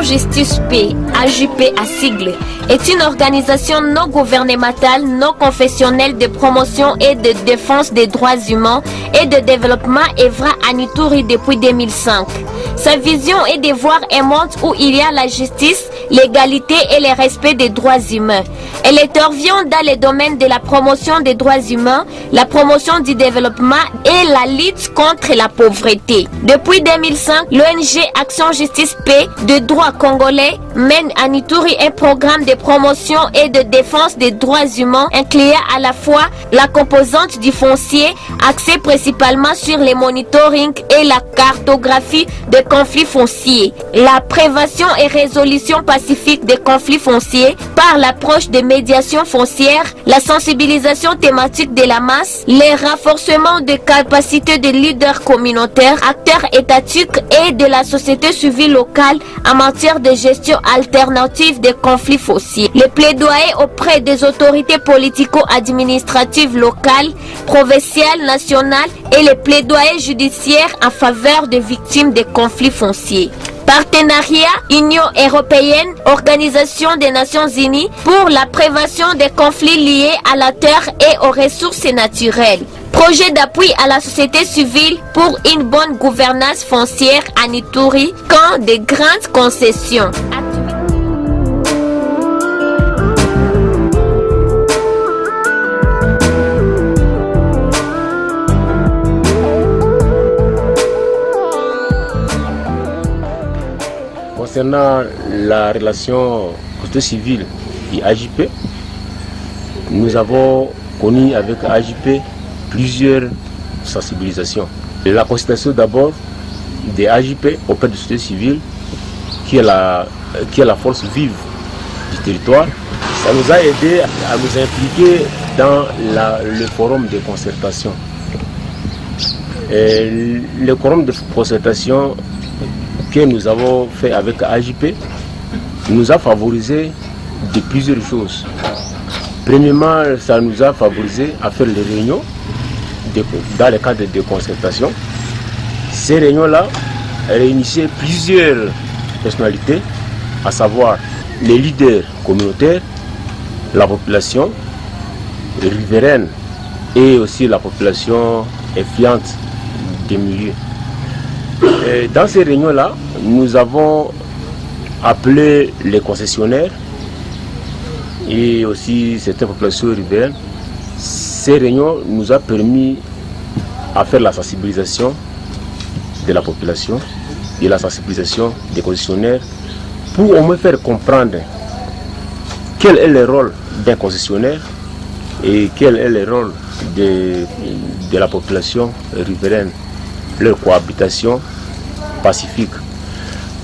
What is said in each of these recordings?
Action Justice Paix, AJP à sigle, est une organisation non gouvernementale, non confessionnelle de promotion et de défense des droits humains et de développement œuvrant à Ituri depuis 2005. Sa vision est de voir un monde où il y a la justice, l'égalité et le respect des droits humains. Elle intervient dans les domaines de la promotion des droits humains, la promotion du développement et la lutte contre la pauvreté. Depuis 2005, l'ONG Action Justice Paix de droits congolais mène à Ituri un programme de promotion et de défense des droits humains incluant à la fois la composante du foncier, axée principalement sur le monitoring et la cartographie des conflits fonciers, la prévention et résolution pacifique des conflits fonciers par l'approche de médiation foncière, la sensibilisation thématique de la masse, le renforcement des capacités de leaders communautaires, acteurs étatiques et de la société civile locale en matière de gestion alternative des conflits fonciers. Le plaidoyer auprès des autorités politico-administratives locales, provinciales, nationales et le plaidoyer judiciaire en faveur des victimes des conflits fonciers. Partenariat Union européenne, Organisation des Nations Unies pour la prévention des conflits liés à la terre et aux ressources naturelles. Projet d'appui à la société civile pour une bonne gouvernance foncière à Ituri, camp de grandes concessions. Concernant la relation société civile et AJP, nous avons connu avec AJP plusieurs sensibilisations. La consultation d'abord des AJP auprès de la société civile, qui est la force vive du territoire. Ça nous a aidé à nous impliquer dans le forum de concertation. Et le forum de concertation que nous avons fait avec AJP nous a favorisé de plusieurs choses. Premièrement, ça nous a favorisé à faire les réunions dans le cadre de concertation. Ces réunions-là réunissaient plusieurs personnalités, à savoir les leaders communautaires, la population riveraine et aussi la population influente des milieux. Et dans ces réunions-là, nous avons appelé les concessionnaires et aussi certaines populations riveraines. Ces réunions nous ont permis à faire la sensibilisation de la population et la sensibilisation des concessionnaires pour au moins faire comprendre quel est le rôle d'un concessionnaire et quel est le rôle de la population riveraine, leur cohabitation pacifique.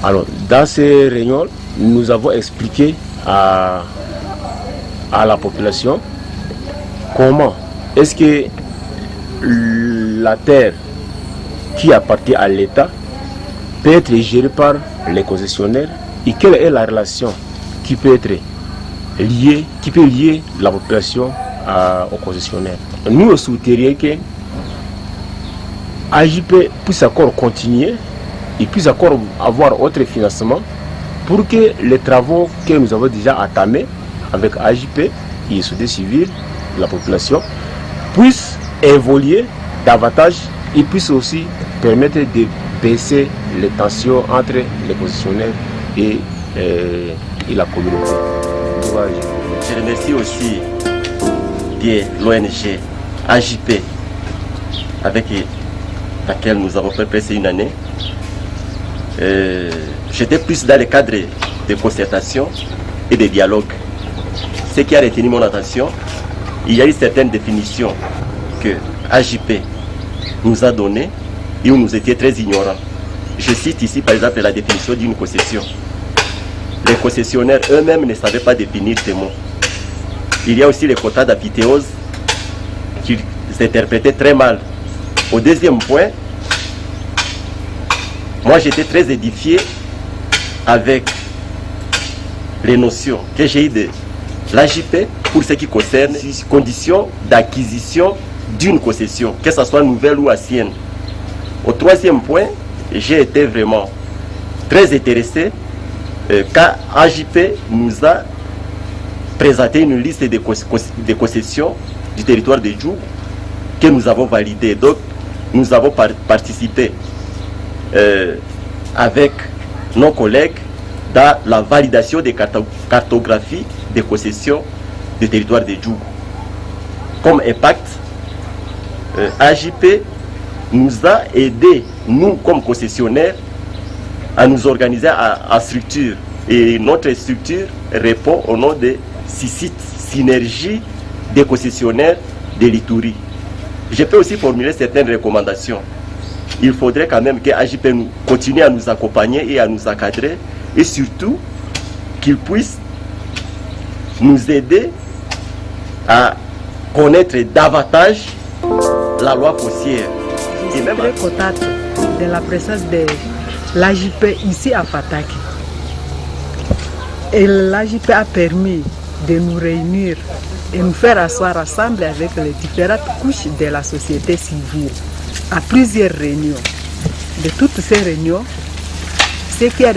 Alors, dans ces réunions, nous avons expliqué à la population comment est-ce que la terre qui appartient à l'État peut être gérée par les concessionnaires et quelle est la relation qui peut être liée, qui peut lier la population aux concessionnaires. Nous souhaiterions que AJP puisse encore continuer et puisse encore avoir autre financement pour que les travaux que nous avons déjà entamés avec AJP et la société civile, la population, puissent évoluer davantage et puissent aussi permettre de baisser les tensions entre les concessionnaires et la communauté. Je remercie aussi bien l'ONG AJP avec laquelle nous avons fait presque une année. J'étais plus dans le cadre de concertation et de dialogue. Ce qui a retenu mon attention, il y a eu certaines définitions que AJP nous a données et où nous étions très ignorants. Je cite ici par exemple la définition d'une concession. Les concessionnaires eux-mêmes ne savaient pas définir ces mots. Il y a aussi les quotas d'apithéose qui s'interprétaient très mal. Au deuxième point, moi j'étais très édifié avec les notions que j'ai eues de l'AJP pour ce qui concerne les conditions d'acquisition d'une concession, que ce soit nouvelle ou ancienne. Au troisième point, j'ai été vraiment très intéressé Quand AJP nous a présenté une liste de concessions du territoire de Djougou que nous avons validée. Donc, nous avons participé avec nos collègues dans la validation des cartographies des concessions du territoire de Djougou. Comme impact, AJP nous a aidés, nous comme concessionnaires, à nous organiser en structure. Et notre structure répond au nom de SICIT, Synergie des concessionnaires de l'Ituri. Je peux aussi formuler certaines recommandations. Il faudrait quand même que AJP continue à nous accompagner et à nous encadrer, et surtout qu'il puisse nous aider à connaître davantage la loi foncière. Je suis très contente de la présence de l'AJP ici à Fataki. Et l'AJP a permis de nous réunir et nous faire asseoir ensemble avec les différentes couches de la société civile à plusieurs réunions. De toutes ces réunions, ce qui a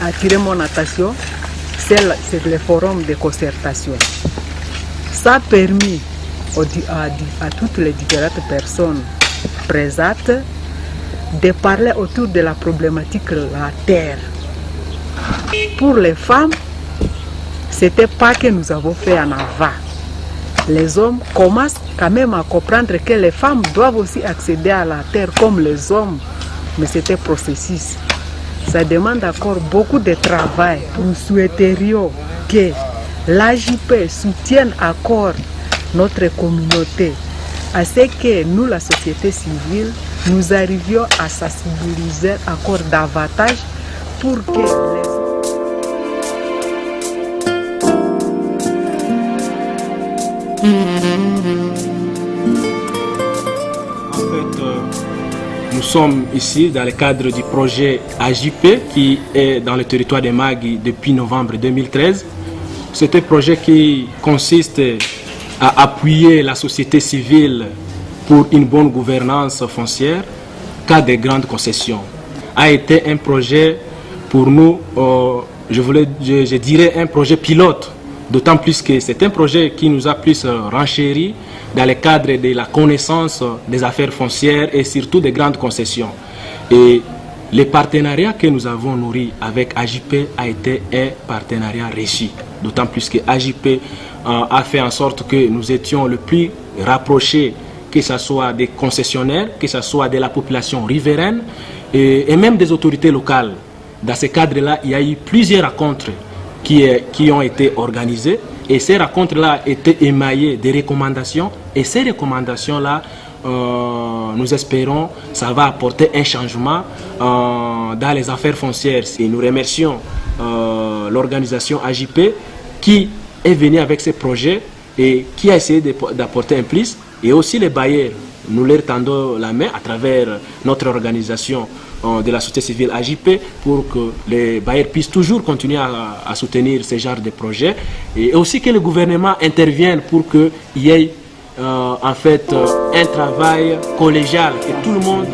attiré mon attention, c'est le forum de concertation. Ça a permis à toutes les différentes personnes présentes de parler autour de la problématique de la terre. Pour les femmes, c'était pas que nous avons fait en avant. Les hommes commencent quand même à comprendre que les femmes doivent aussi accéder à la terre comme les hommes, mais c'était processus. Ça demande encore beaucoup de travail. Nous souhaiterions que l'AJP soutienne encore notre communauté, à ce que nous, la société civile, nous arrivions à sensibiliser encore davantage pour que les... En fait, nous sommes ici dans le cadre du projet AJP qui est dans le territoire de Magui depuis novembre 2013. C'est un projet qui consiste à appuyer la société civile pour une bonne gouvernance foncière, cas de grandes concessions. A été un projet pour nous, je dirais un projet pilote, d'autant plus que c'est un projet qui nous a plus renchéri dans le cadre de la connaissance des affaires foncières et surtout des grandes concessions. Et le partenariat que nous avons nourri avec AJP a été un partenariat réussi, d'autant plus que AJP a fait en sorte que nous étions le plus rapprochés, que ce soit des concessionnaires, que ce soit de la population riveraine et même des autorités locales. Dans ce cadre-là, il y a eu plusieurs rencontres qui ont été organisées et ces rencontres-là étaient émaillées des recommandations et ces recommandations-là, nous espérons, ça va apporter un changement dans les affaires foncières. Et nous remercions l'organisation AJP qui est venue avec ces projets et qui a essayé d'apporter un plus, et aussi les bailleurs. Nous leur tendons la main à travers notre organisation de la société civile AJP pour que les bailleurs puissent toujours continuer à soutenir ce genre de projets, et aussi que le gouvernement intervienne pour qu'il y ait en fait un travail collégial et tout le monde.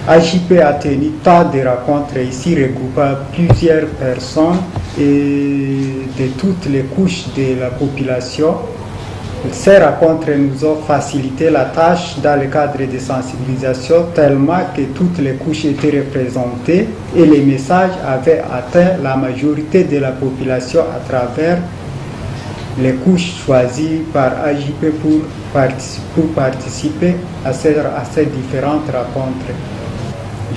AJP a tenu tant de rencontres ici regroupant plusieurs personnes et de toutes les couches de la population. Ces rencontres nous ont facilité la tâche dans le cadre de sensibilisation tellement que toutes les couches étaient représentées et les messages avaient atteint la majorité de la population à travers les couches choisies par AJP pour participer à ces différentes rencontres.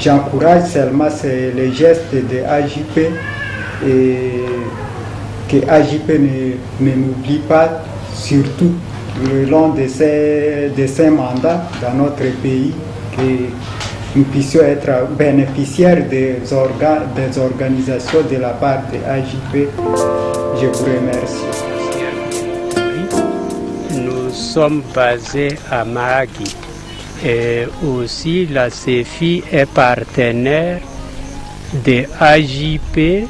J'encourage seulement les gestes de AJP et que AJP ne m'oublie pas, surtout le long de ces mandats dans notre pays, que nous puissions être bénéficiaires des organisations de la part de AJP. Je vous remercie. Nous sommes basés à Magui et aussi la CEFI est partenaire de AJP.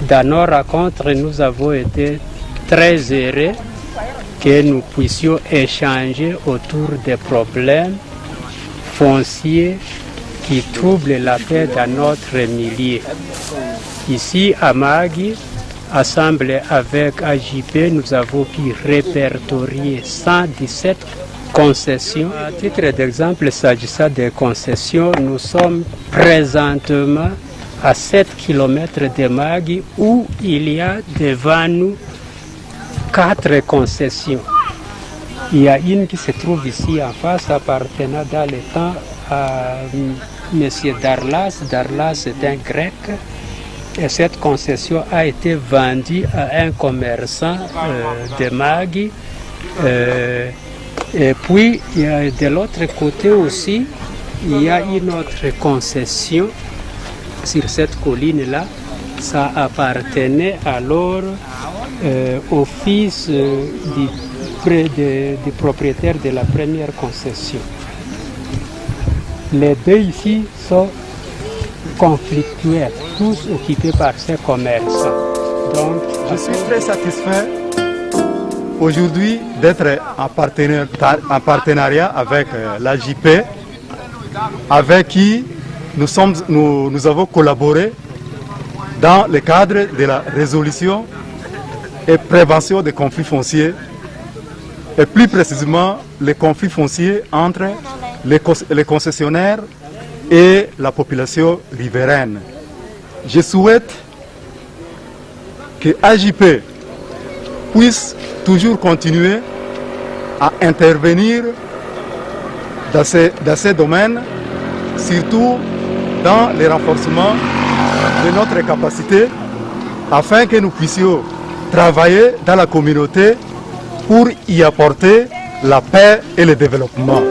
Dans nos rencontres, nous avons été très heureux que nous puissions échanger autour des problèmes fonciers qui troublent la paix dans notre milieu. Ici à Mahagi, assemblés avec AJP, nous avons pu répertorier 117 concessions. À titre d'exemple, s'agissant des concessions, nous sommes présentement à 7 km de Mahagi où il y a devant nous 4 concessions. Il y a une qui se trouve ici en face, appartenant dans le temps à M. Darlas. Darlas est un grec. Et cette concession a été vendue à un commerçant de Mahagi. Et puis, il y a de l'autre côté aussi, il y a une autre concession sur cette colline-là. Ça appartenait alors au fils du propriétaire de la première concession. Les deux ici sont conflictuels, tous occupés par ces commerçants. Donc, je suis très satisfait aujourd'hui d'être en partenariat avec l'AJP, avec qui nous avons collaboré dans le cadre de la résolution et prévention des conflits fonciers, et plus précisément les conflits fonciers entre les concessionnaires et la population riveraine. Je souhaite que AJP puisse toujours continuer à intervenir dans ces domaines, surtout dans le renforcement de notre capacité, afin que nous puissions travailler dans la communauté pour y apporter la paix et le développement.